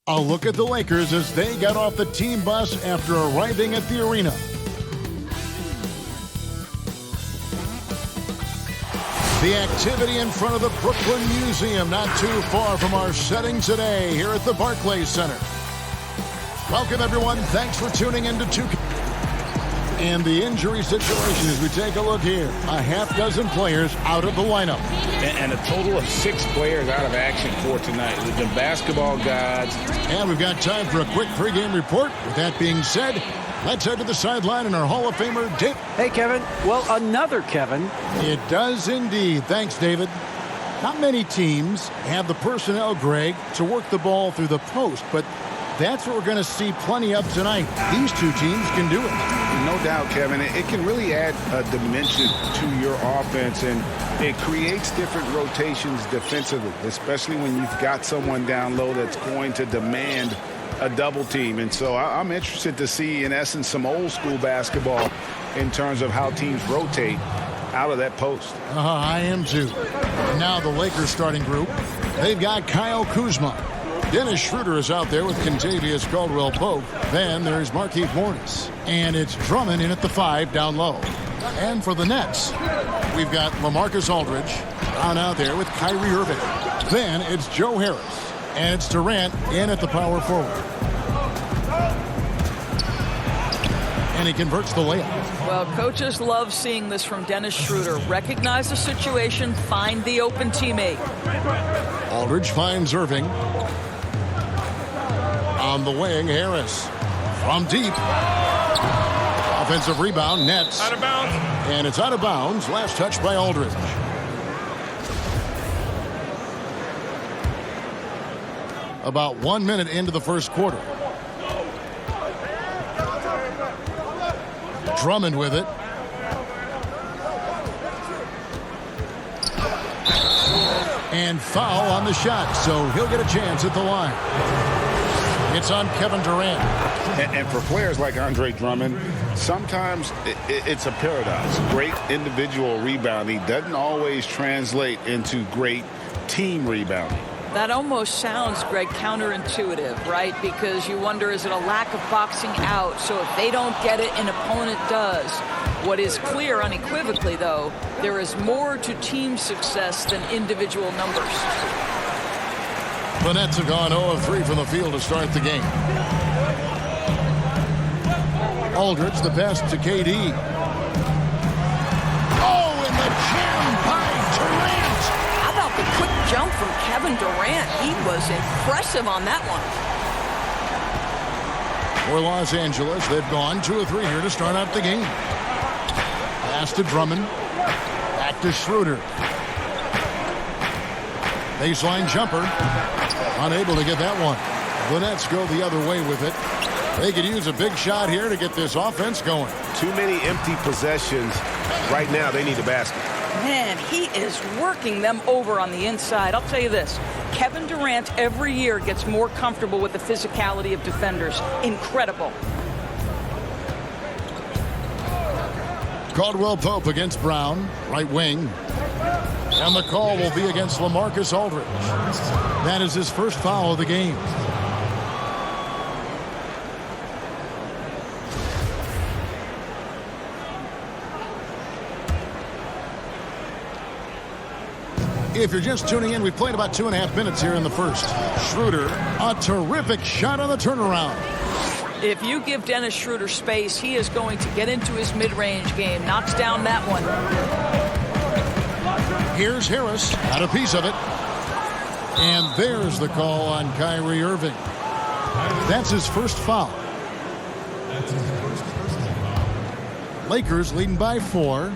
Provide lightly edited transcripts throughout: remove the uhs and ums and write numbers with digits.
A look at the Lakers as they got off the team bus after arriving at the arena. The activity in front of the Brooklyn Museum, not too far from our setting today here at the Barclays Center. Welcome, everyone. Thanks for tuning in to 2K. And the injury situation as we take a look here. A half dozen players out of the lineup. And a total of 6 players out of action for tonight. The basketball gods. And we've got time for a quick pregame report. With that being said, let's head to the sideline and our Hall of Famer, Dave. Hey, Kevin. Well, another Kevin. It does indeed. Thanks, David. Not many teams have the personnel, Greg, to work the ball through the post, but that's what we're going to see plenty of tonight. These two teams can do it. No doubt, Kevin. It can really add a dimension to your offense, and it creates different rotations defensively, especially when you've got someone down low that's going to demand a double team. And so I'm interested to see, in essence, some old school basketball in terms of how teams rotate out of that post. I am too. Now the Lakers starting group. They've got Kyle Kuzma. Dennis Schroeder is out there with Kentavious Caldwell-Pope. Then there's Markieff Morris. And it's Drummond in at the 5 down low. And for the Nets, we've got Lamarcus Aldridge down out there with Kyrie Irving. Then it's Joe Harris. And it's Durant in at the power forward. And he converts the layup. Well, coaches love seeing this from Dennis Schroeder. Recognize the situation, find the open teammate. Aldridge finds Irving. On the wing, Harris. From deep. Offensive rebound, Nets. Out of bounds. And it's out of bounds. Last touch by Aldridge. About 1 minute into the first quarter. Drummond with it. And foul on the shot, so he'll get a chance at the line. It's on Kevin Durant. And for players like Andre Drummond, sometimes it's a paradox. Great individual rebounding doesn't always translate into great team rebounding. That almost sounds, Greg, counterintuitive, right? Because you wonder, is it a lack of boxing out? So if they don't get it, an opponent does. What is clear unequivocally, though, there is more to team success than individual numbers. The Nets have gone 0 of 3 from the field to start the game. Aldridge, the pass to KD. Oh, and the jam by Durant. How about the quick jump from Kevin Durant? He was impressive on that one. For Los Angeles, they've gone 2 of 3 here to start out the game. Pass to Drummond. Back to Schroeder. Baseline jumper. Unable to get that one. The Nets go the other way with it. They could use a big shot here to get this offense going. Too many empty possessions. Right now, they need a basket. Man, he is working them over on the inside. I'll tell you this. Kevin Durant every year gets more comfortable with the physicality of defenders. Incredible. Caldwell-Pope against Brown, right wing. And the call will be against Lamarcus Aldridge. That is his first foul of the game. If you're just tuning in, we've played about 2.5 minutes here in the first. Schroeder, a terrific shot on the turnaround. If you give Dennis Schroeder space, he is going to get into his mid-range game. Knocks down that one. Here's Harris, got a piece of it. And there's the call on Kyrie Irving. That's his first foul. Lakers leading by 4.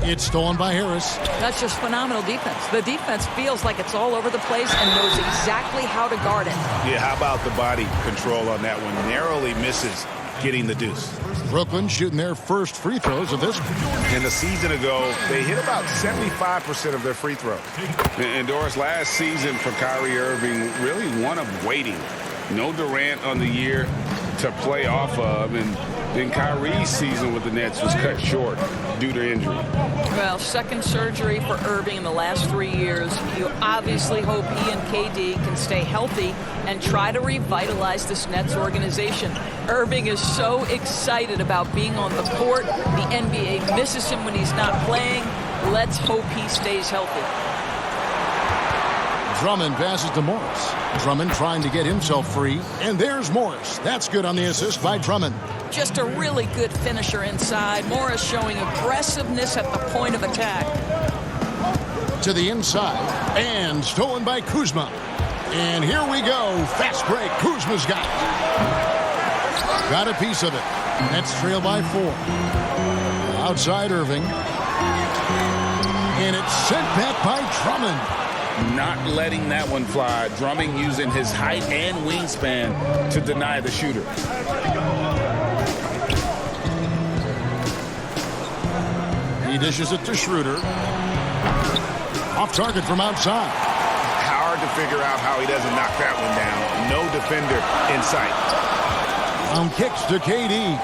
It's stolen by Harris. That's just phenomenal defense. The defense feels like it's all over the place and knows exactly how to guard it. Yeah, how about the body control on that one? Narrowly misses getting the deuce. Brooklyn shooting their first free throws of this. And a season ago, they hit about 75% of their free throws. And Doris, last season for Kyrie Irving, really one of waiting. No Durant on the year to play off of, and Then Kyrie's season with the Nets was cut short due to injury. Well, second surgery for Irving in the last 3 years. You obviously hope he and KD can stay healthy and try to revitalize this Nets organization. Irving is so excited about being on the court. The NBA misses him when he's not playing. Let's hope he stays healthy. Drummond passes to Morris. Drummond trying to get himself free. And there's Morris. That's good on the assist by Drummond. Just a really good finisher inside. Morris showing aggressiveness at the point of attack. To the inside. And stolen by Kuzma. And here we go. Fast break. Kuzma's got it. Got a piece of it. Nets trail by 4. Outside Irving. And it's sent back by Drummond. Not letting that one fly. Drummond using his height and wingspan to deny the shooter. He dishes it to Schroeder. Off target from outside. Hard to figure out how he doesn't knock that one down. No defender in sight. On kicks to KD.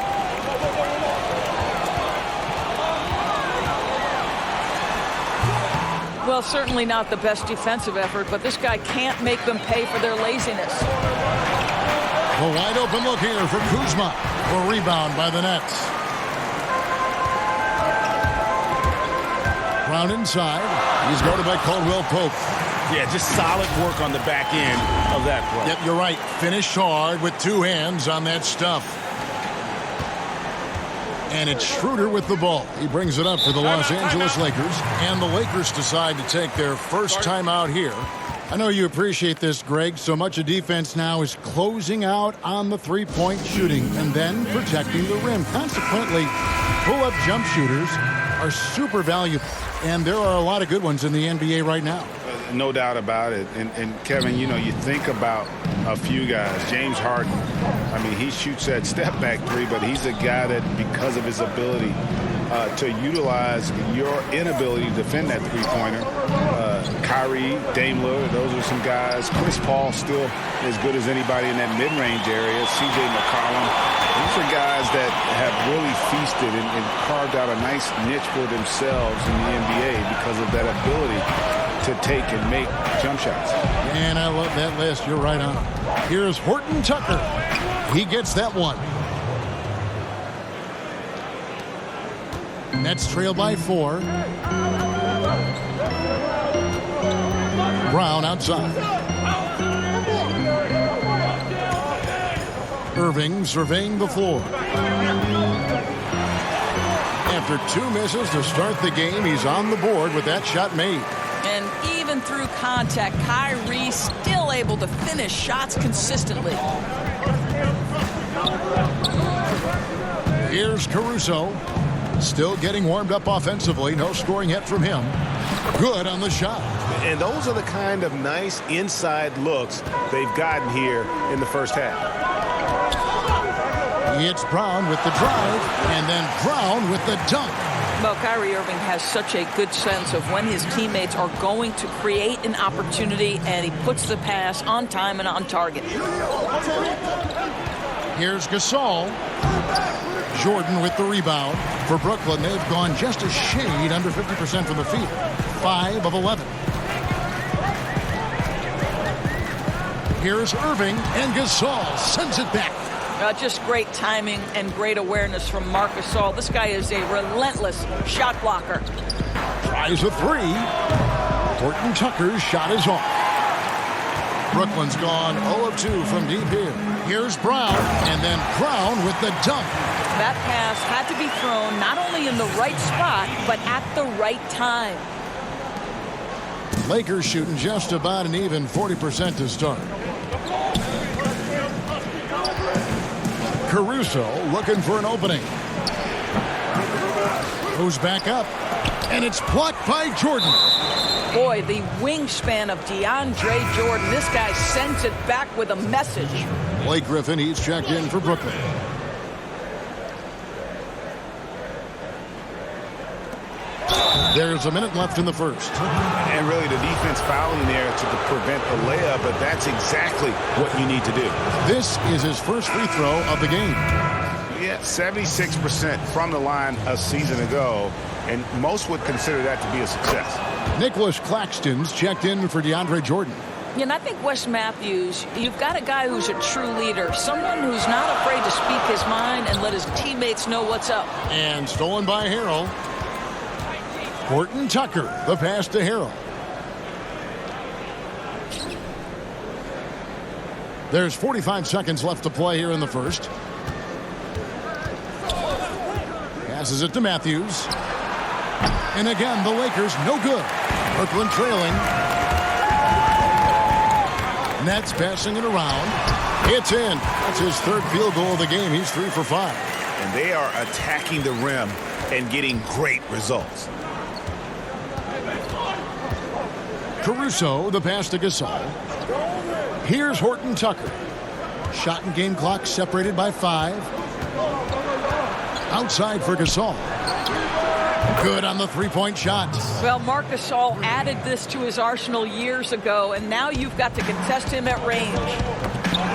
Well, certainly not the best defensive effort, but this guy can't make them pay for their laziness. A wide open look here for Kuzma. A rebound by the Nets. Brown inside. He's guarded by Caldwell Pope. Yeah, just solid work on the back end of that play. Yep, you're right. Finished hard with 2 hands on that stuff. And it's Schroeder with the ball. He brings it up for the Los Angeles Lakers. And the Lakers decide to take their first timeout here. I know you appreciate this, Greg. So much of defense now is closing out on the three-point shooting and then protecting the rim. Consequently, pull-up jump shooters are super valuable. And there are a lot of good ones in the NBA right now. No doubt about it. And Kevin, you know, you think about a few guys. James Harden, I mean, he shoots that step-back three, but he's a guy that, because of his ability to utilize your inability to defend that three-pointer, Kyrie, Dame Lillard, those are some guys. Chris Paul still as good as anybody in that mid-range area. CJ McCollum. These are guys that have really feasted and carved out a nice niche for themselves in the NBA because of that ability to take and make jump shots. And I love that list. You're right on. Here's Horton Tucker. He gets that one. Nets trail by 4. Brown outside. Irving surveying the floor. After 2 misses to start the game, he's on the board with that shot made. And even through contact, Kyrie still able to finish shots consistently. Here's Caruso. Still getting warmed up offensively. No scoring yet from him. Good on the shot. And those are the kind of nice inside looks they've gotten here in the first half. It's Brown with the drive, and then Brown with the dunk. Well, Kyrie Irving has such a good sense of when his teammates are going to create an opportunity, and he puts the pass on time and on target. Here's Gasol. Jordan with the rebound. For Brooklyn, they've gone just a shade under 50% from the field. 5 of 11. Here's Irving, and Gasol sends it back. Just great timing and great awareness from Lamarcus Aldridge. This guy is a relentless shot blocker. Tries a 3. Horton Tucker's shot is off. Brooklyn's gone 0 of 2 from deep here. Here's Brown, and then Brown with the dunk. That pass had to be thrown not only in the right spot, but at the right time. Lakers shooting just about an even 40% to start. Caruso looking for an opening. Goes back up, and it's blocked by Jordan. Boy, the wingspan of DeAndre Jordan. This guy sends it back with a message. Blake Griffin, he's checked in for Brooklyn. There's a minute left in the first. And really the defense fouling there to prevent the layup, but that's exactly what you need to do. This is his first free throw of the game. Yeah, Yeah, 76% from the line a season ago, and most would consider that to be a success. Nicholas Claxton's checked in for DeAndre Jordan. And I think Wes Matthews, you've got a guy who's a true leader, someone who's not afraid to speak his mind and let his teammates know what's up. And stolen by Harrell. Horton Tucker, the pass to Harrell. There's 45 seconds left to play here in the first. Passes it to Matthews. And again, the Lakers no good. Brooklyn trailing. Nets passing it around. It's in. That's his third field goal of the game. He's 3 for 5. And they are attacking the rim and getting great results. Caruso, the pass to Gasol. Here's Horton Tucker. Shot and game clock separated by 5. Outside for Gasol. Good on the three-point shot. Well, Marcus Aldridge added this to his arsenal years ago, and now you've got to contest him at range.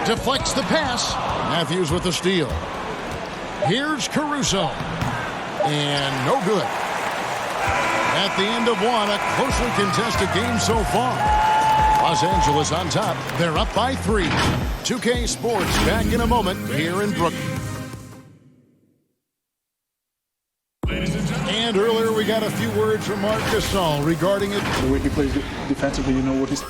Deflects the pass. Matthews with the steal. Here's Caruso. And no good. At the end of one, a closely contested game so far. Los Angeles on top. They're up by 3. 2K Sports back in a moment here in Brooklyn. And earlier we got a few words from Marc Gasol regarding it. The way he plays defensively, you know what he's...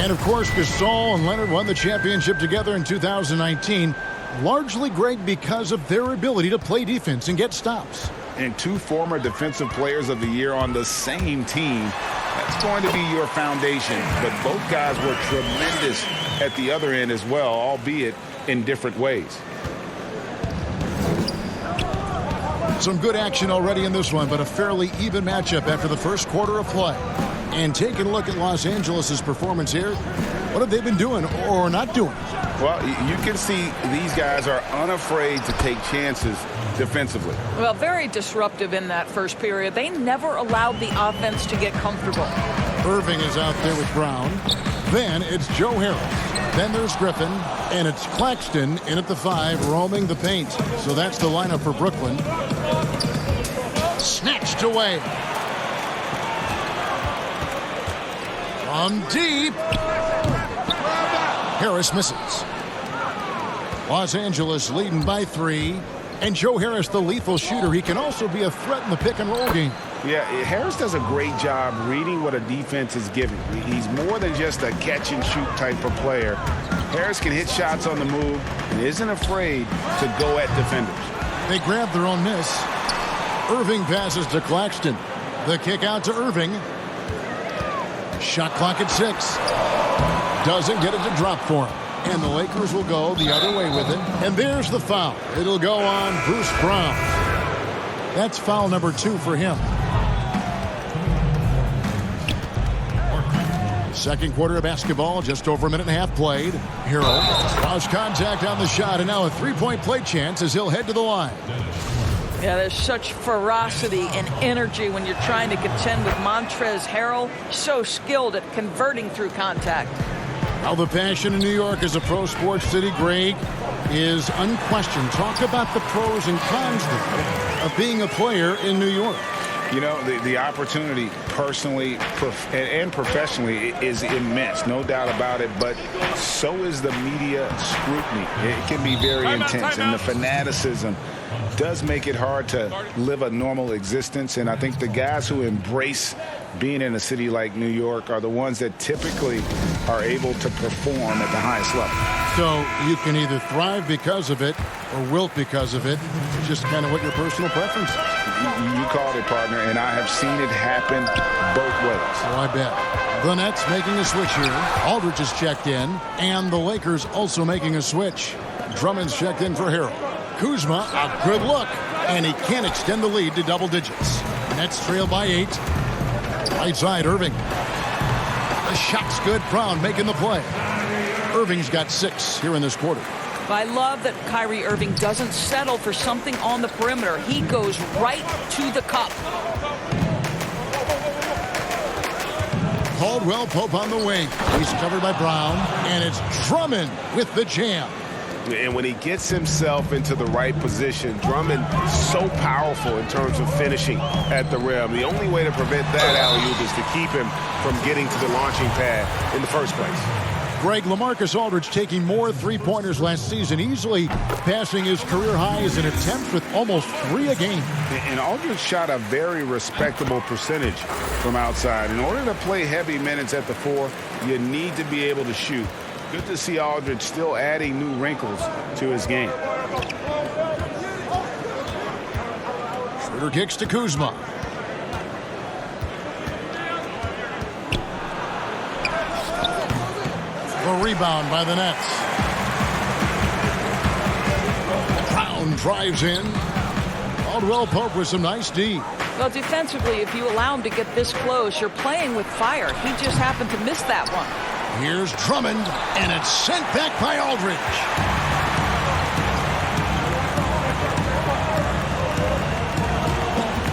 And of course, Gasol and Leonard won the championship together in 2019. Largely, Greg, because of their ability to play defense and get stops. And 2 former defensive players of the year on the same team. That's going to be your foundation. But both guys were tremendous at the other end as well, albeit in different ways. Some good action already in this one, but a fairly even matchup after the first quarter of play. And taking a look at Los Angeles' performance here, what have they been doing or not doing? Well, you can see these guys are unafraid to take chances defensively. Well, very disruptive in that first period. They never allowed the offense to get comfortable. Irving is out there with Brown. Then it's Joe Harrell. Then there's Griffin, and it's Claxton in at the 5, roaming the paint. So that's the lineup for Brooklyn. Snatched away. From deep. Harris misses. Los Angeles leading by 3. And Joe Harris, the lethal shooter. He can also be a threat in the pick-and-roll game. Yeah, Harris does a great job reading what a defense is giving. He's more than just a catch-and-shoot type of player. Harris can hit shots on the move and isn't afraid to go at defenders. They grab their own miss. Irving passes to Claxton. The kick out to Irving. Shot clock at 6. Doesn't get it to drop for him. And the Lakers will go the other way with it. And there's the foul. It'll go on Bruce Brown. That's foul number 2 for him. Second quarter of basketball, just over a minute and a half played. Harrell lost contact on the shot, and now a three-point play chance as he'll head to the line. Yeah, there's such ferocity and energy when you're trying to contend with Montrezl Harrell. So skilled at converting through contact. Now the passion in New York as a pro sports city, Greg, is unquestioned. Talk about the pros and cons of being a player in New York. You know, the opportunity personally and professionally is immense, no doubt about it, but so is the media scrutiny. It can be very intense, and the fanaticism does make it hard to live a normal existence. And I think the guys who embrace being in a city like New York are the ones that typically are able to perform at the highest level. So you can either thrive because of it or wilt because of it. It's just kind of what your personal preference is. You called it, partner, and I have seen it happen both ways. Oh, I bet. The Nets making a switch here. Aldridge is checked in, and the Lakers also making a switch. Drummond's checked in for Harrell. Kuzma, a good look, and he can't extend the lead to double digits. Nets trail by 8. Right side, Irving. The shot's good. Brown making the play. Irving's got 6 here in this quarter. I love that Kyrie Irving doesn't settle for something on the perimeter. He goes right to the cup. Caldwell Pope on the wing. He's covered by Brown, and it's Drummond with the jam. And when he gets himself into the right position, Drummond so powerful in terms of finishing at the rim. The only way to prevent that alley-oop is to keep him from getting to the launching pad in the first place. Greg, Lamarcus Aldridge taking more three-pointers last season, easily passing his career highs in attempts with almost 3 a game. And Aldridge shot a very respectable percentage from outside. In order to play heavy minutes at the 4, you need to be able to shoot. Good to see Aldridge still adding new wrinkles to his game. Schroeder kicks to Kuzma. A rebound by the Nets. Brown drives in. Caldwell Pope with some nice D. Well, defensively, if you allow him to get this close, you're playing with fire. He just happened to miss that one. Here's Drummond, and it's sent back by Aldridge.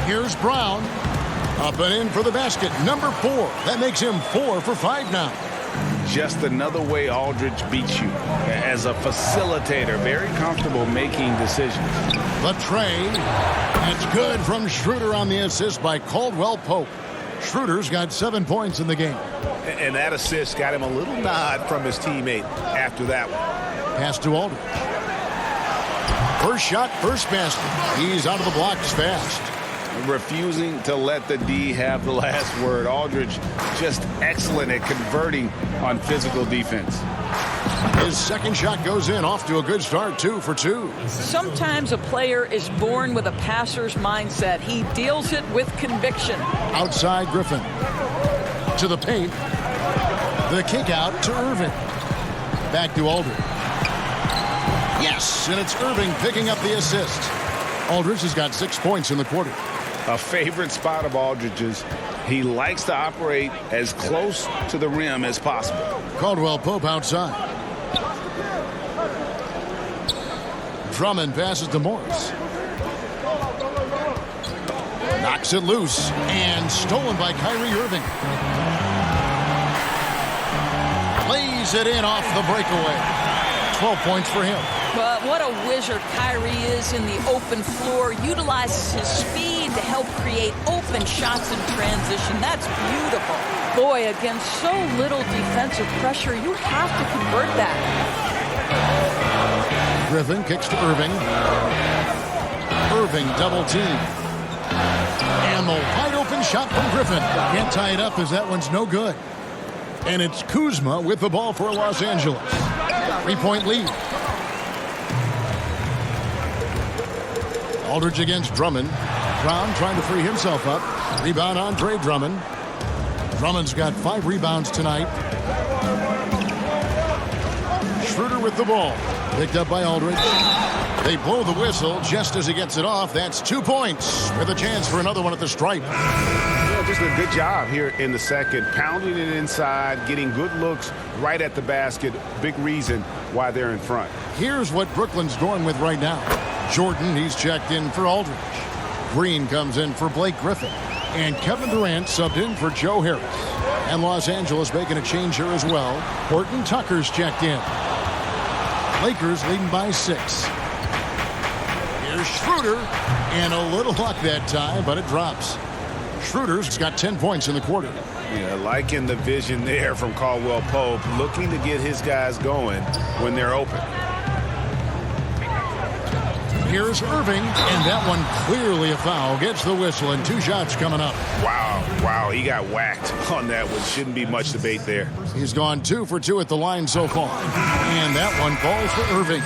Here's Brown. Up and in for the basket. Number 4. That makes him 4 for 5 now. Just another way Aldridge beats you. As a facilitator, very comfortable making decisions. The tray. It's good from Schroeder on the assist by Caldwell Pope. Schroeder's got 7 points in the game. And that assist got him a little nod from his teammate after that one. Pass to Aldridge. First shot, first basket. He's out of the blocks fast. Refusing to let the D have the last word. Aldridge just excellent at converting on physical defense. His second shot goes in, off to a good start, 2 for 2. Sometimes a player is born with a passer's mindset. He deals it with conviction. Outside Griffin. To the paint. The kick out to Irving. Back to Aldridge. Yes, and it's Irving picking up the assist. Aldridge has got 6 points in the quarter. A favorite spot of Aldridge's. He likes to operate as close to the rim as possible. Caldwell Pope outside. Drummond passes to Morris. Knocks it loose and stolen by Kyrie Irving. Lays it in off the breakaway. 12 points for him. But what a wizard Kyrie is in the open floor. Utilizes his speed to help create open shots in transition. That's beautiful. Boy, against so little defensive pressure, you have to convert that. Griffin kicks to Irving. Irving double team. And the wide open shot from Griffin. Can't tie it up as that one's no good. And it's Kuzma with the ball for Los Angeles. 3-point lead. Aldridge against Drummond. Brown trying to free himself up. Rebound Andre Drummond. Drummond's got 5 rebounds tonight. Schroeder with the ball. Picked up by Aldridge. They blow the whistle just as he gets it off. That's 2 points with a chance for another one at the stripe. Just a good job here in the second. Pounding it inside, getting good looks right at the basket. Big reason why they're in front. Here's what Brooklyn's going with right now. Jordan, he's checked in for Aldridge. Green comes in for Blake Griffin. And Kevin Durant subbed in for Joe Harris. And Los Angeles making a change here as well. Horton Tucker's checked in. Lakers leading by 6. Here's Schroeder. And a little luck that time, but it drops. Schroeder's got 10 points in the quarter. Yeah, liking the vision there from Caldwell Pope, looking to get his guys going when they're open. Here's Irving, and that one clearly a foul. Gets the whistle, and 2 shots coming up. Wow, he got whacked on that one. Shouldn't be much debate there. He's gone 2 for 2 at the line so far. And that one falls for Irving.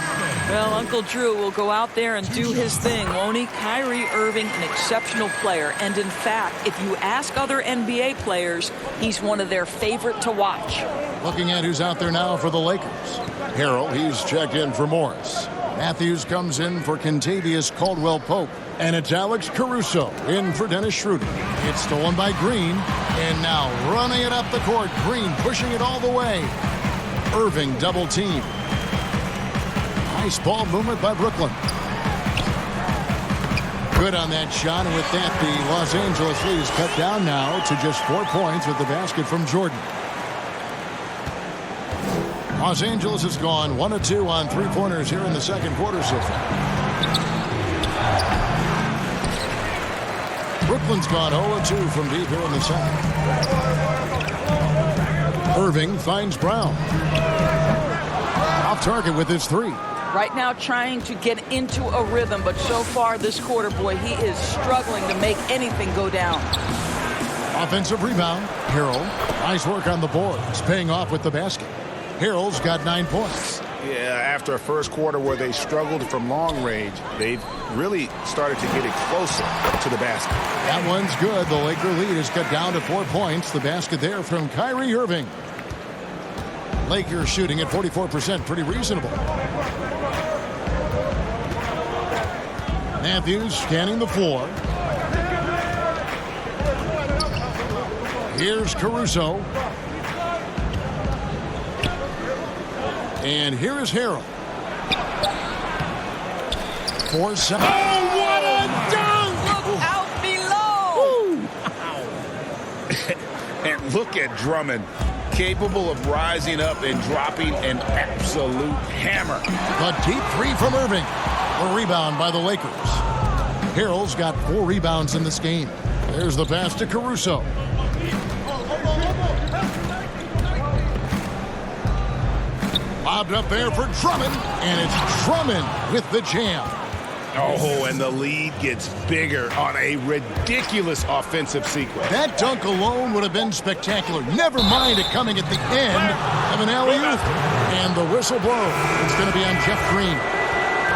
Well, Uncle Drew will go out there and do his thing, won't he? Kyrie Irving, an exceptional player. And in fact, if you ask other NBA players, he's one of their favorite to watch. Looking at who's out there now for the Lakers. Harrell, he's checked in for Morris. Matthews comes in for Kentavious Caldwell-Pope. And it's Alex Caruso in for Dennis Schroeder. It's stolen by Green. And now running it up the court. Green pushing it all the way. Irving double team. Nice ball movement by Brooklyn. Good on that shot. And with that, the Los Angeles lead is cut down now to just 4 points with the basket from Jordan. Los Angeles has gone 1 of 2 on three-pointers here in the second quarter so far. Brooklyn's gone 0 of 2 from deep here in the second. Irving finds Brown. Off target with his three. Right now trying to get into a rhythm, but so far this quarter, boy, he is struggling to make anything go down. Offensive rebound. Harrell. Nice work on the boards, paying off with the basket. Harrell's got 9 points. Yeah, after a first quarter where they struggled from long range, they've really started to get it closer to the basket. That one's good. The Laker lead is cut down to 4 points. The basket there from Kyrie Irving. Lakers shooting at 44%, pretty reasonable. Matthews scanning the floor. Here's Caruso. And here is Harrell. 4-7. Oh, what a dunk! Look out below! And look at Drummond, capable of rising up and dropping an absolute hammer. A deep three from Irving. A rebound by the Lakers. Harrell's got 4 rebounds in this game. There's the pass to Caruso. Lobbed up there for Drummond, and it's Drummond with the jam. Oh, and the lead gets bigger on a ridiculous offensive sequence. That dunk alone would have been spectacular. Never mind it coming at the end of an alley-oop. And the whistle blows. It's going to be on Jeff Green.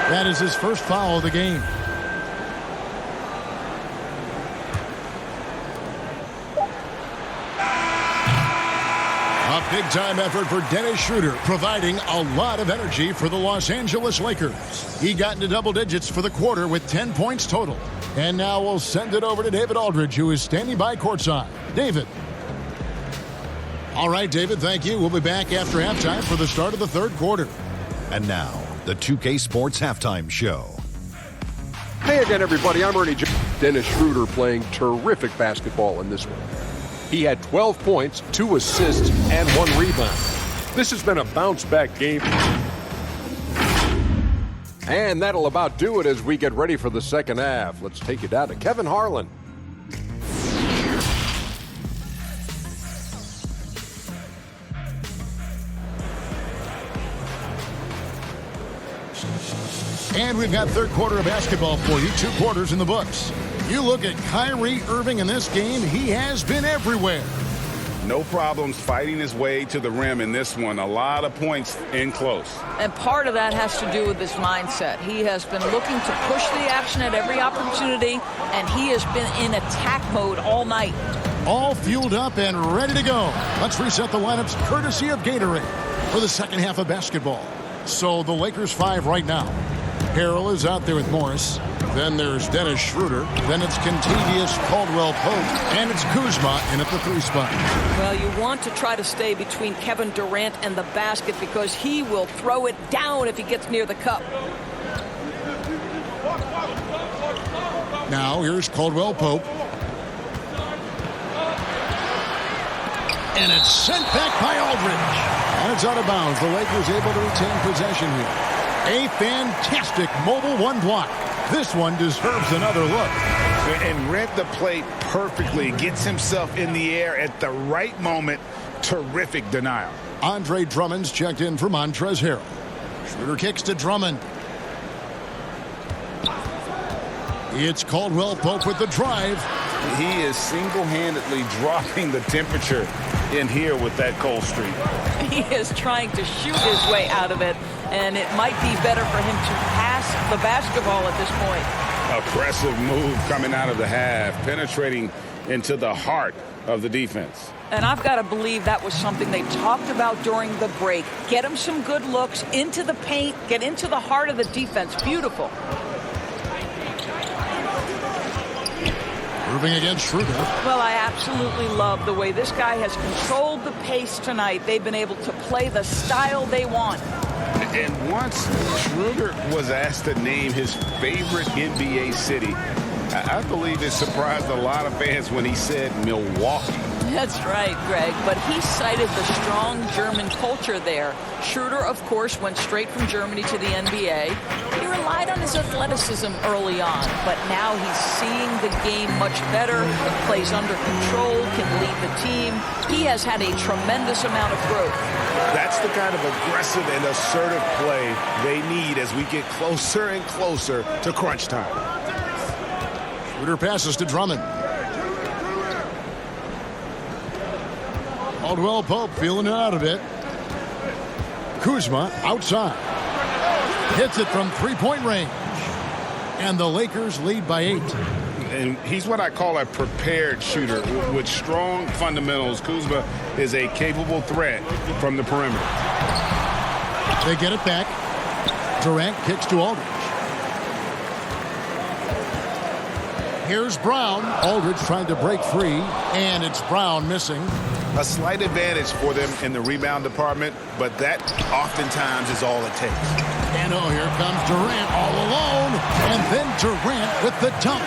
That is his first foul of the game. A big-time effort for Dennis Schroeder, providing a lot of energy for the Los Angeles Lakers. He got into double digits for the quarter with 10 points total. And now we'll send it over to David Aldridge, who is standing by courtside. David. All right, David, thank you. We'll be back after halftime for the start of the third quarter. And now, the 2K Sports Halftime Show. Hey again, everybody. I'm Ernie J. Dennis Schroeder playing terrific basketball in this one. He had 12 points, 2 assists, and 1 rebound. This has been a bounce-back game. And that'll about do it as we get ready for the second half. Let's take you down to Kevin Harlan. And we've got third quarter of basketball for you. 2 quarters in the books. You look at Kyrie Irving in this game, he has been everywhere. No problems fighting his way to the rim in this one. A lot of points in close. And part of that has to do with his mindset. He has been looking to push the action at every opportunity, and he has been in attack mode all night. All fueled up and ready to go. Let's reset the lineups courtesy of Gatorade for the second half of basketball. So the Lakers 5 right now. Harrell is out there with Morris. Then there's Dennis Schroeder. Then it's Kentavious Caldwell-Pope. And it's Kuzma in at the 3 spot. Well, you want to try to stay between Kevin Durant and the basket because he will throw it down if he gets near the cup. Now here's Caldwell-Pope. And it's sent back by Aldridge. And it's out of bounds. The Lakers able to retain possession here. A fantastic mobile 1 block. This one deserves another look. And read the play perfectly. Gets himself in the air at the right moment. Terrific denial. Andre Drummond's checked in for Montrezl Harrell. Schroeder kicks to Drummond. It's Caldwell-Pope with the drive. He is single-handedly dropping the temperature in here with that cold streak. He is trying to shoot his way out of it, and it might be better for him to pass the basketball at this point. Aggressive move coming out of the half, penetrating into the heart of the defense. And I've got to believe that was something they talked about during the break. Get him some good looks into the paint, get into the heart of the defense. Beautiful. Irving against Schroeder. Well, I absolutely love the way this guy has controlled the pace tonight. They've been able to play the style they want. And once Schroeder was asked to name his favorite NBA city, I believe it surprised a lot of fans when he said Milwaukee. That's right, Greg. But he cited the strong German culture there. Schroeder, of course, went straight from Germany to the NBA. He relied on his athleticism early on, but now he's seeing the game much better, plays under control, can lead the team. He has had a tremendous amount of growth. That's the kind of aggressive and assertive play they need as we get closer and closer to crunch time. Schroeder passes to Drummond. Caldwell Pope feeling it out a bit. Kuzma outside. Hits it from three-point range. And the Lakers lead by 8. And he's what I call a prepared shooter with strong fundamentals. Kuzma is a capable threat from the perimeter. They get it back. Durant kicks to Aldridge. Here's Brown. Aldridge trying to break free, and it's Brown missing. A slight advantage for them in the rebound department, but that oftentimes is all it takes. And oh, here comes Durant all alone, and then Durant with the dunk.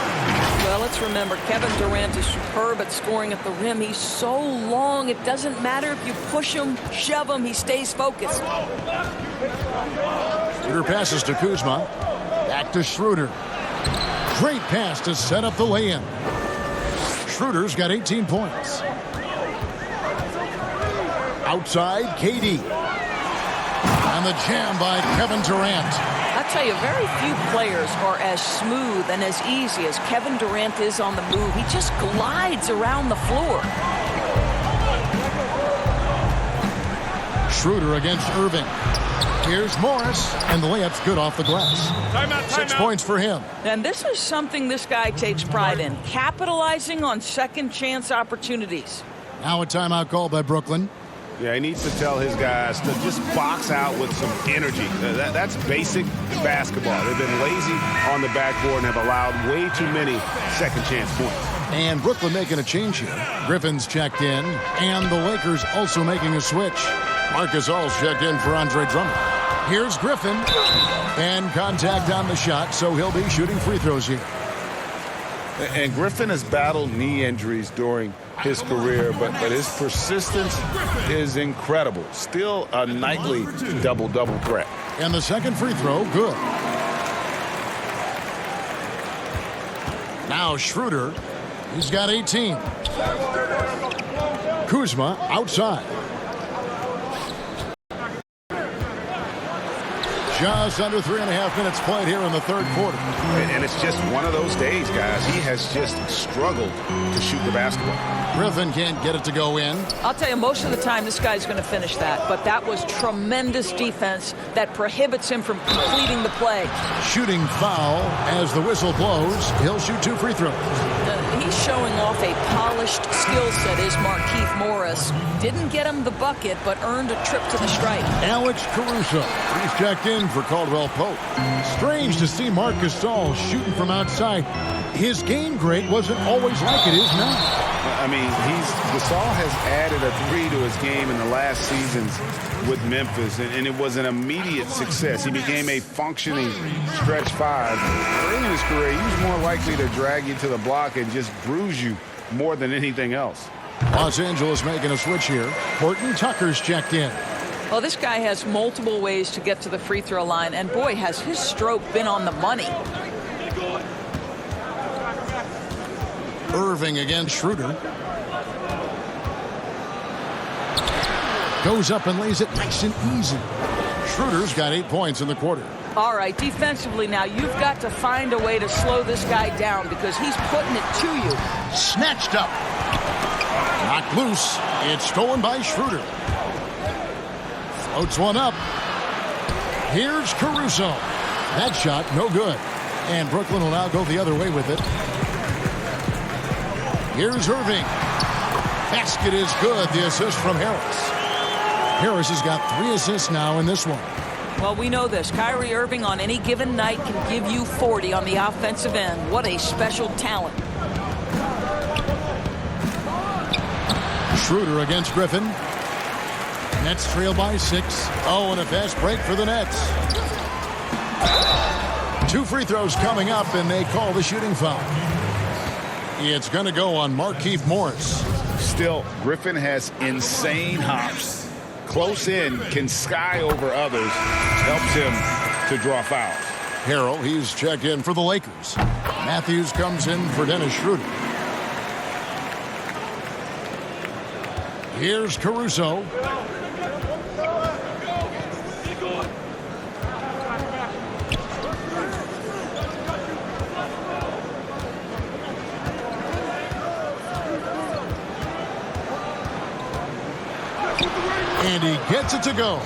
Well, let's remember, Kevin Durant is superb at scoring at the rim. He's so long, it doesn't matter if you push him, shove him, he stays focused. Schroeder passes to Kuzma. Back to Schroeder. Great pass to set up the lay-in. Schroeder's got 18 points. Outside, KD. And the jam by Kevin Durant. I tell you, very few players are as smooth and as easy as Kevin Durant is on the move. He just glides around the floor. Schroeder against Irving. Here's Morris, and the layup's good off the glass. 6 points for him. And this is something this guy takes pride in, capitalizing on second chance opportunities. Now a timeout called by Brooklyn. Yeah, he needs to tell his guys to just box out with some energy. That's basic basketball. They've been lazy on the backboard and have allowed way too many second chance points. And Brooklyn making a change here. Griffin's checked in, and the Lakers also making a switch. Marcus Aldridge checked in for Andre Drummond. Here's Griffin, and contact on the shot, so he'll be shooting free throws here. And Griffin has battled knee injuries during his career, but his persistence is incredible. Still a nightly double-double threat. And the second free throw, good. Now Schroeder, he's got 18. Kuzma outside. Just under 3.5 minutes played here in the third quarter. And it's just one of those days, guys. He has just struggled to shoot the basketball. Griffin can't get it to go in. I'll tell you, most of the time this guy's going to finish that, but that was tremendous defense that prohibits him from completing the play. Shooting foul as the whistle blows. He'll shoot 2 free throws. He's showing off a polished skill set, is Markieff Morris. Didn't get him the bucket, but earned a trip to the stripe. Alex Caruso, he's checked in for Caldwell Pope. Strange to see Marcus Gasol shooting from outside. His game grade wasn't always like it is now. I mean, Gasol has added a 3 to his game in the last seasons with Memphis, and it was an immediate success. He became a functioning stretch 5. Early in his career, he was more likely to drag you to the block and just bruise you more than anything else. Los Angeles making a switch here. Horton Tucker's checked in. Well, this guy has multiple ways to get to the free throw line, and boy, has his stroke been on the money. Irving against Schroeder. Goes up and lays it nice and easy. Schroeder's got 8 points in the quarter. All right, defensively now, you've got to find a way to slow this guy down because he's putting it to you. Snatched up. Knocked loose. It's stolen by Schroeder. Floats one up. Here's Caruso. That shot, no good. And Brooklyn will now go the other way with it. Here's Irving. Basket is good. The assist from Harris. Harris has got 3 assists now in this one. Well, we know this. Kyrie Irving on any given night can give you 40 on the offensive end. What a special talent. Schroeder against Griffin. Nets trail by 6. Oh, and a fast break for the Nets. 2 free throws coming up, and they call the shooting foul. It's going to go on Markieff Morris. Still, Griffin has insane hops. Close in, can sky over others, helps him to draw fouls. Harrell, he's checked in for the Lakers. Matthews comes in for Dennis Schroeder. Here's Caruso. And he gets it to go.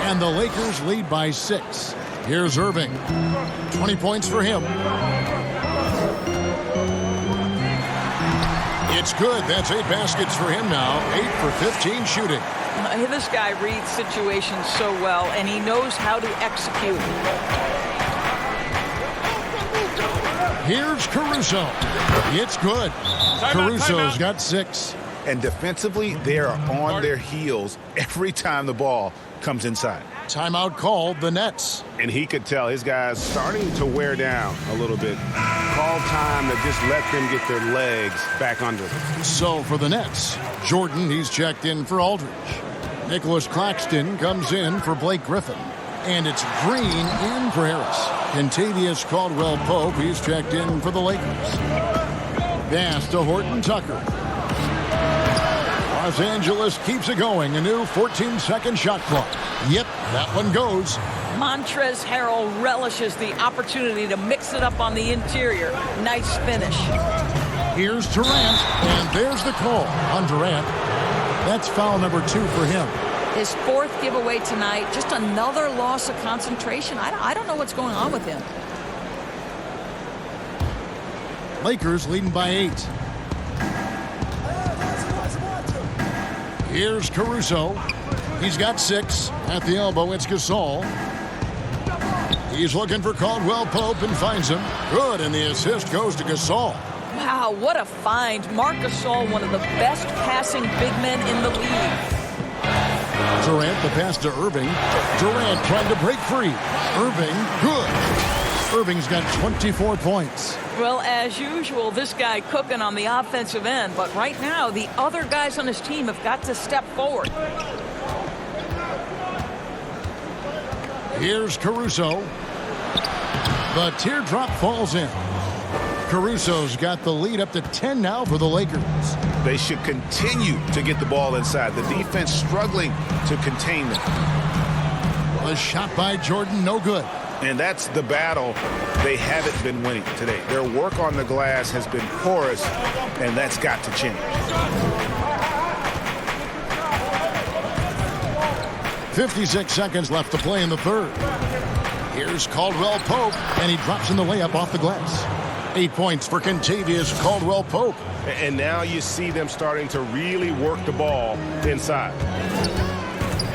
And the Lakers lead by 6. Here's Irving. 20 points for him. It's good. That's 8 baskets for him now. 8 for 15 shooting. This guy reads situations so well, and he knows how to execute. Here's Caruso. It's good. Caruso's got 6. And defensively, they are on their heels every time the ball comes inside. Timeout called, the Nets. And he could tell his guys starting to wear down a little bit. Call time to just let them get their legs back under them. So for the Nets, Jordan, he's checked in for Aldridge. Nicholas Claxton comes in for Blake Griffin. And it's Green in for Harris. Kentavious Caldwell-Pope, he's checked in for the Lakers. Pass to Horton Tucker. Los Angeles keeps it going. A new 14-second shot clock. Yep, that one goes. Montrezl Harrell relishes the opportunity to mix it up on the interior. Nice finish. Here's Durant, and there's the call on Durant. That's foul number 2 for him. His 4th giveaway tonight. Just another loss of concentration. I don't know what's going on with him. Lakers leading by 8. Here's Caruso. He's got 6. At the elbow, it's Gasol. He's looking for Caldwell-Pope and finds him. Good, and the assist goes to Gasol. Wow, what a find. Marc Gasol, one of the best passing big men in the league. Durant, the pass to Irving. Durant trying to break free. Irving, good. Irving's got 24 points. Well, as usual, this guy cooking on the offensive end. But right now, the other guys on his team have got to step forward. Here's Caruso. The teardrop falls in. Caruso's got the lead up to 10 now for the Lakers. They should continue to get the ball inside. The defense struggling to contain them. A shot by Jordan, no good. And that's the battle they haven't been winning today. Their work on the glass has been porous, and that's got to change. 56 seconds left to play in the third. Here's Caldwell-Pope, and he drops in the layup off the glass. 8 points for Kentavious Caldwell-Pope. And now you see them starting to really work the ball inside.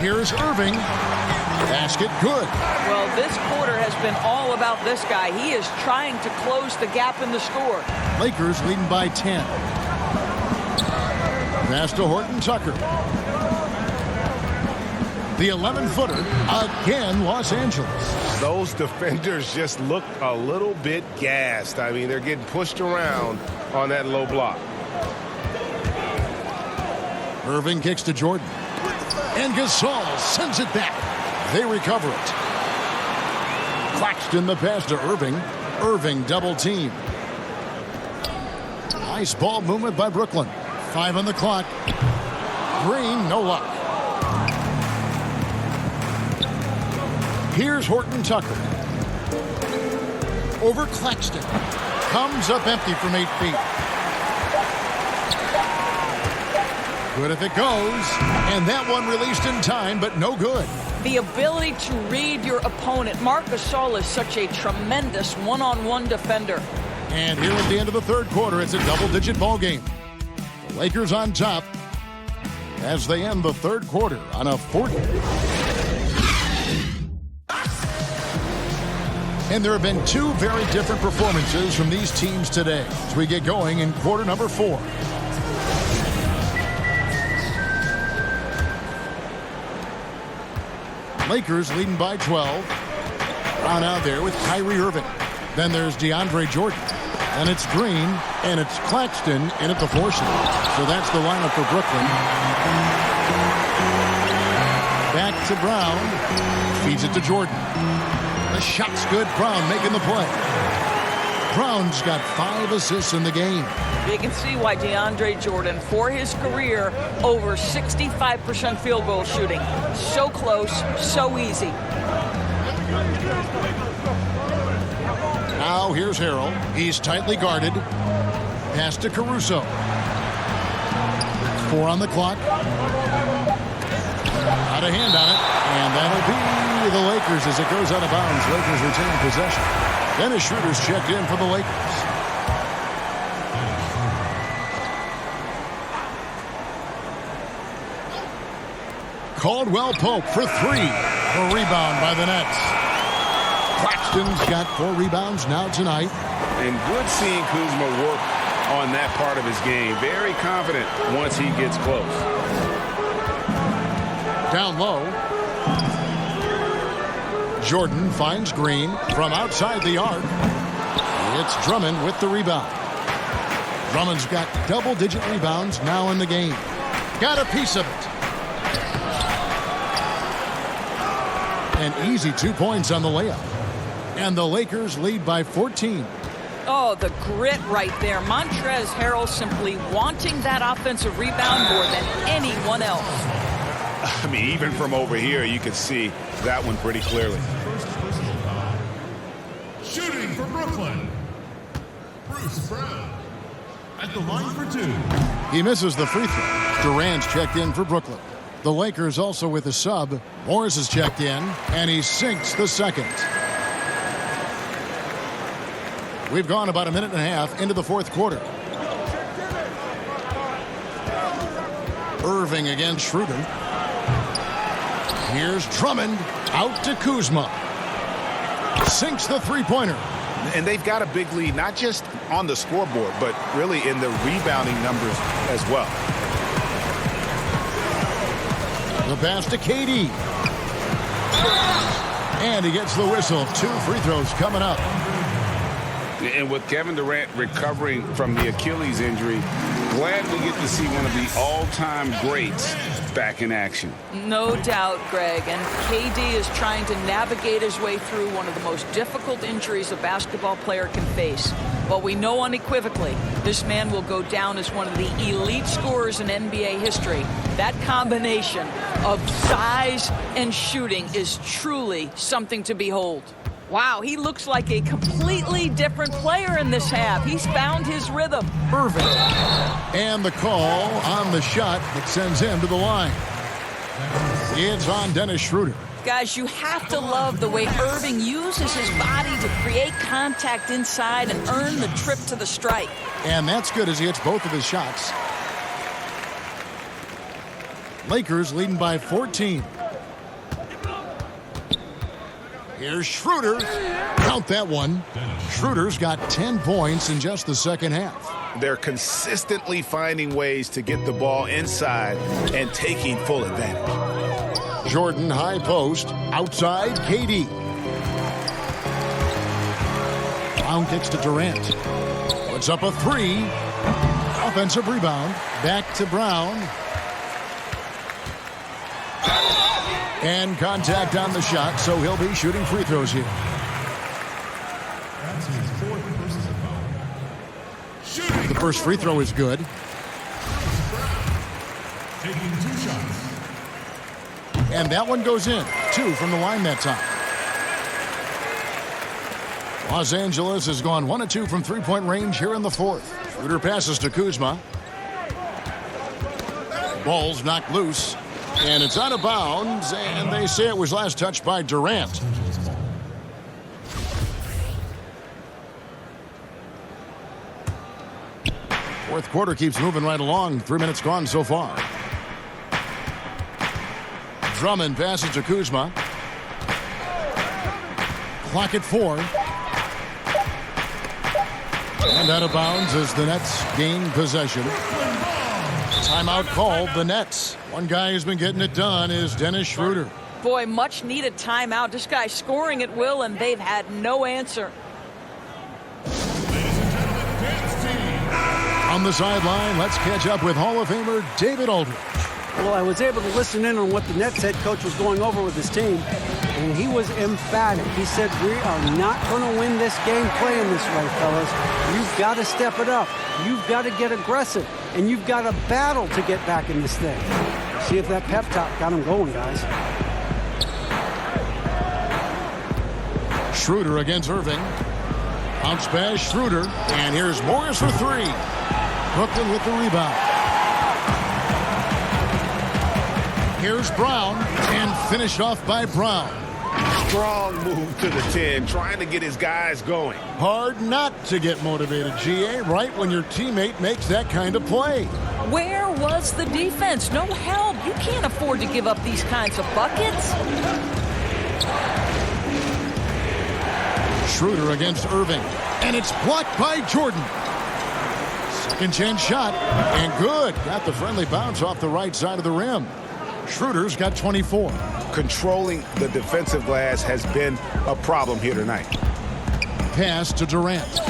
Here's Irving. Basket good. Well, this quarter has been all about this guy. He is trying to close the gap in the score. Lakers leading by 10. Pass to Horton Tucker. The 11-footer, again, Los Angeles. Those defenders just look a little bit gassed. I mean, they're getting pushed around on that low block. Irving kicks to Jordan. And Gasol sends it back. They recover it. Claxton the pass to Irving. Irving double team. Nice ball movement by Brooklyn. 5 on the clock. Green, no luck. Here's Horton Tucker. Over Claxton. Comes up empty from 8 feet. Good if it goes. And that one released in time, but no good. The ability to read your opponent. Marc Gasol is such a tremendous one-on-one defender. And here at the end of the third quarter, it's a double-digit ball game. The Lakers on top as they end the third quarter on a 40. And there have been 2 very different performances from these teams today as we get going in quarter number 4. Lakers leading by 12. On out there with Kyrie Irving. Then there's DeAndre Jordan. And it's Green, and it's Claxton in at the 4 slot. So that's the lineup for Brooklyn. Back to Brown. Feeds it to Jordan. The shot's good. Brown making the play. Brown's got 5 assists in the game. You can see why DeAndre Jordan, for his career, over 65% field goal shooting. So close, so easy. Now here's Harrell. He's tightly guarded. Pass to Caruso. 4 on the clock. Out of hand on it. And that'll be the Lakers as it goes out of bounds. Lakers retain possession. Dennis Schroeder's checked in for the Lakers. Caldwell Pope for 3. A rebound by the Nets. Claxton's got 4 rebounds now tonight. And good seeing Kuzma work on that part of his game. Very confident once he gets close. Down low. Jordan finds Green from outside the arc. It's Drummond with the rebound. Drummond's got double-digit rebounds now in the game. Got a piece of it. An easy 2 points on the layup. And the Lakers lead by 14. Oh, the grit right there. Montrezl Harrell simply wanting that offensive rebound more than anyone else. I mean, even from over here, you could see that one pretty clearly. Shooting for Brooklyn, Bruce Brown at the line for 2. He misses the free throw. Durant's checked in for Brooklyn. The Lakers also with a sub. Morris is checked in, and he sinks the second. We've gone about a minute and a half into the 4th quarter. Irving against Schroeder. Here's Drummond out to Kuzma. Sinks the three-pointer. And they've got a big lead, not just on the scoreboard, but really in the rebounding numbers as well. The pass to KD. And he gets the whistle. 2 free throws coming up. And with Kevin Durant recovering from the Achilles injury, glad we get to see one of the all-time greats back in action. No doubt, Greg. And KD is trying to navigate his way through one of the most difficult injuries a basketball player can face. But we know unequivocally this man will go down as one of the elite scorers in NBA history. That combination of size and shooting is truly something to behold. Wow, he looks like a completely different player in this half. He's found his rhythm. Irving. And the call on the shot that sends him to the line. It's on Dennis Schroeder. Guys, you have to love the way Irving uses his body to create contact inside and earn the trip to the stripe. And that's good as he hits both of his shots. Lakers leading by 14. Here's Schroeder. Count that one. Schroeder's got 10 points in just the second half. They're consistently finding ways to get the ball inside and taking full advantage. Jordan high post. Outside, KD. Brown kicks to Durant. Puts up a 3. Offensive rebound. Back to Brown. And contact on the shot, so he'll be shooting free throws here. That's his 4th personal foul. Shooting. The first free throw is good. Taking 2 shots. And that one goes in. 2 from the line that time. Los Angeles has gone 1 of 2 from three-point range here in the 4th. Schroeder passes to Kuzma. Ball's knocked loose. And it's out of bounds, and they say it was last touched by Durant. Fourth quarter keeps moving right along. 3 minutes gone so far. Drummond passes to Kuzma. Clock at 4. And out of bounds as the Nets gain possession. Timeout called, the Nets. One guy who's been getting it done is Dennis Schroeder. Boy, much needed timeout. This guy's scoring at will, and they've had no answer. Ladies and gentlemen, Down the sideline, let's catch up with Hall of Famer David Aldridge. Well, I was able to listen in on what the Nets head coach was going over with his team, and he was emphatic. He said, we are not going to win this game playing this way, fellas. You've got to step it up. You've got to get aggressive, and you've got to battle to get back in this thing. See if that pep talk got him going, guys. Schroeder against Irving. Bounce pass, Schroeder. And here's Morris for three. Brooklyn with the rebound. Here's Brown, and finished off by Brown. Strong move to the 10, trying to get his guys going. Hard not to get motivated, GA, right when your teammate makes that kind of play. Where was the defense? No help. You can't afford to give up these kinds of buckets. Schroeder against Irving, and it's blocked by Jordan. Second chance shot, and good. Got the friendly bounce off the right side of the rim. Schroeder's got 24. Controlling the defensive glass has been a problem here tonight. Pass to Durant.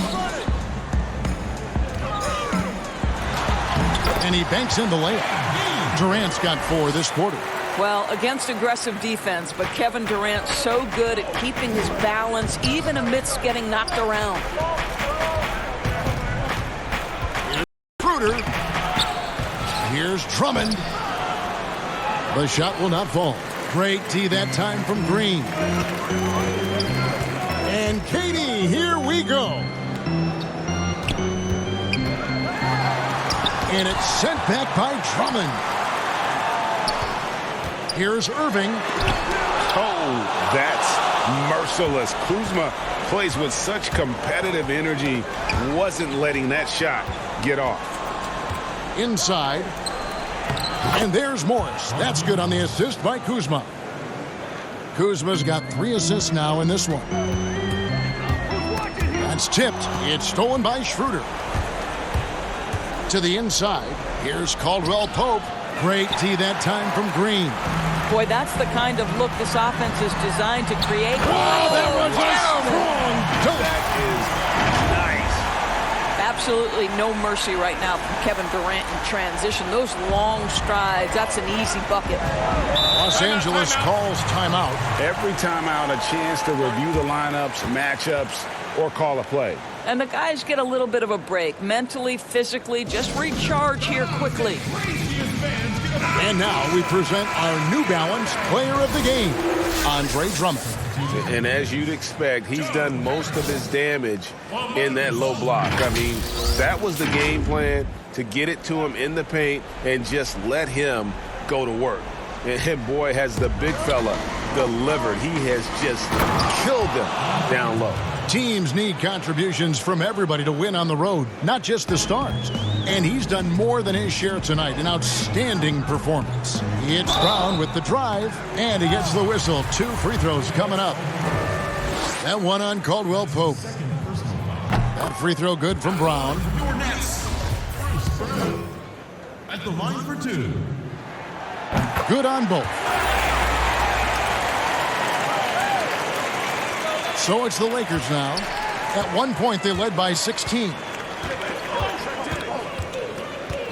And he banks in the layup. Durant's got 4 this quarter. Well, against aggressive defense, but Kevin Durant so good at keeping his balance even amidst getting knocked around. Schroeder. Here's Drummond. The shot will not fall. Great D that time from Green. And Katie, here we go. And it's sent back by Drummond. Here's Irving. Oh, that's merciless. Kuzma plays with such competitive energy. Wasn't letting that shot get off. Inside. And there's Morris. That's good on the assist by Kuzma. Kuzma's got 3 assists now in this one. That's tipped. It's stolen by Schroeder. To the inside. Here's Caldwell Pope. Great D that time from Green. Boy, that's the kind of look this offense is designed to create. Wow, that was a strong dunk. That is nice. Absolutely no mercy right now from Kevin Durant in transition. Those long strides, that's an easy bucket. Los Angeles calls timeout. Every timeout, a chance to review the lineups, matchups, or call a play. And the guys get a little bit of a break. Mentally, physically, just recharge here quickly. And now we present our New Balance Player of the Game, Andre Drummond. And as you'd expect, he's done most of his damage in that low block. I mean, that was the game plan, to get it to him in the paint and just let him go to work. And boy, has the big fella delivered. He has just killed them down low. Teams need contributions from everybody to win on the road, not just the stars. And he's done more than his share tonight. An outstanding performance. It's Brown with the drive, and he gets the whistle. 2 free throws coming up. That one on Caldwell Pope. That free throw good from Brown. Your Nets. At the line for 2. Good on both. So it's the Lakers now. At one point, they led by 16.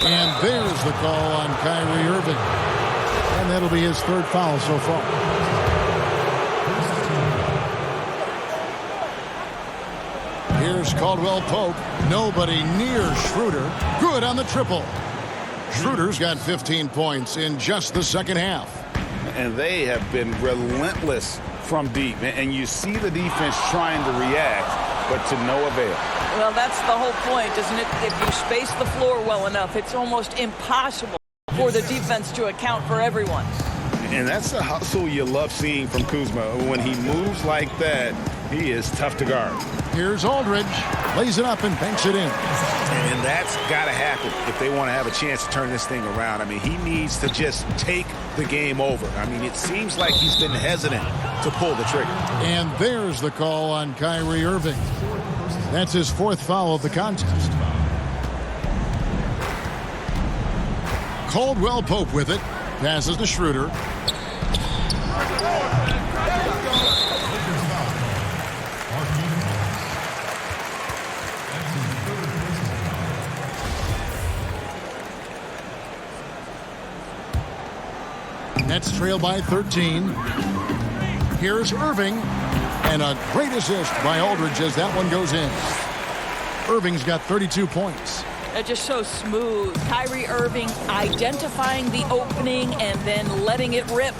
And there's the call on Kyrie Irving. And that'll be his 3rd foul so far. Here's Caldwell Pope. Nobody near Schroeder. Good on the triple. Schroeder's got 15 points in just the second half. And they have been relentless from deep. And you see the defense trying to react, but to no avail. Well, that's the whole point, isn't it? If you space the floor well enough, it's almost impossible for the defense to account for everyone. And that's the hustle you love seeing from Kuzma. When he moves like that, he is tough to guard. Here's Aldridge. Lays it up and banks it in. And that's got to happen if they want to have a chance to turn this thing around. I mean, he needs to just take the game over. I mean, it seems like he's been hesitant to pull the trigger. And there's the call on Kyrie Irving. That's his 4th foul of the contest. Caldwell Pope with it. Passes to Schroeder. Nets trail by 13. Here's Irving. And a great assist by Aldridge as that one goes in. Irving's got 32 points. They're just so smooth. Kyrie Irving identifying the opening and then letting it rip.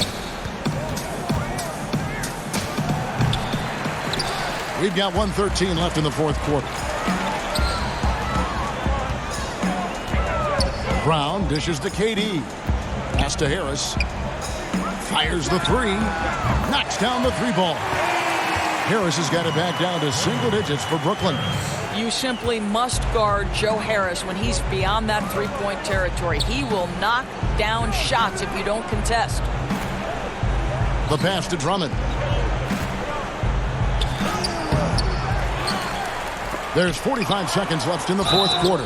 We've got 1:13 left in the fourth quarter. Brown dishes to KD. Pass to Harris. Fires the three. Knocks down the three ball. Harris has got it back down to single digits for Brooklyn. You simply must guard Joe Harris when he's beyond that three-point territory. He will knock down shots if you don't contest. The pass to Drummond. There's 45 seconds left in the fourth quarter.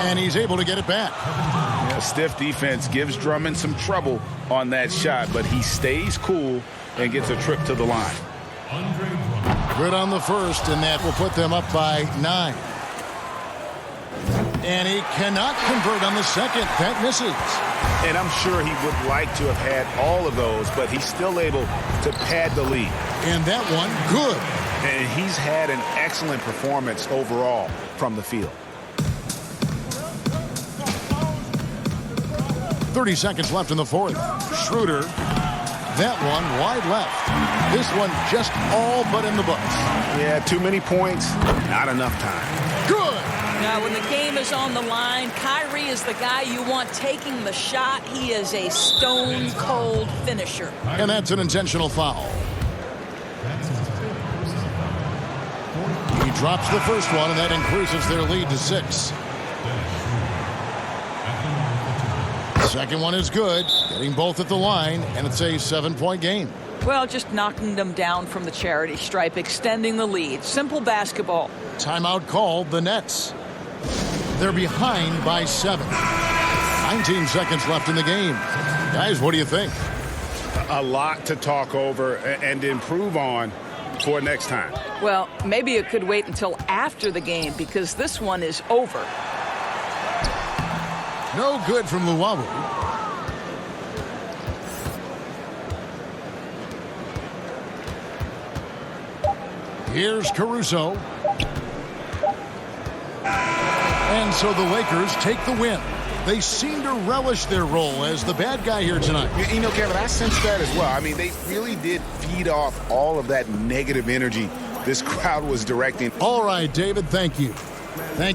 And he's able to get it back. Yeah, stiff defense gives Drummond some trouble on that shot, but he stays cool and gets a trip to the line. Good on the first, and that will put them up by 9. And he cannot convert on the second. That misses. And I'm sure he would like to have had all of those, but he's still able to pad the lead. And that one, good. And he's had an excellent performance overall from the field. 30 seconds left in the fourth. Schroeder. That one wide left. This one just all but in the books. Yeah, too many points, not enough time. Good. Now, when the game is on the line, Kyrie is the guy you want taking the shot. He is a stone-cold finisher. And that's an intentional foul. He drops the first one, and that increases their lead to 6. Second one is good, getting both at the line, and it's a 7-point game. Well, just knocking them down from the charity stripe, extending the lead. Simple basketball. Timeout called, the Nets. They're behind by 7. 19 seconds left in the game. Guys, what do you think? A lot to talk over and improve on for next time. Well, maybe it could wait until after the game because this one is over. No good from Luwawu. Here's Caruso. And so the Lakers take the win. They seem to relish their role as the bad guy here tonight. You know, Kevin, I sense that as well. I mean, they really did feed off all of that negative energy this crowd was directing. All right, David, thank you. Thank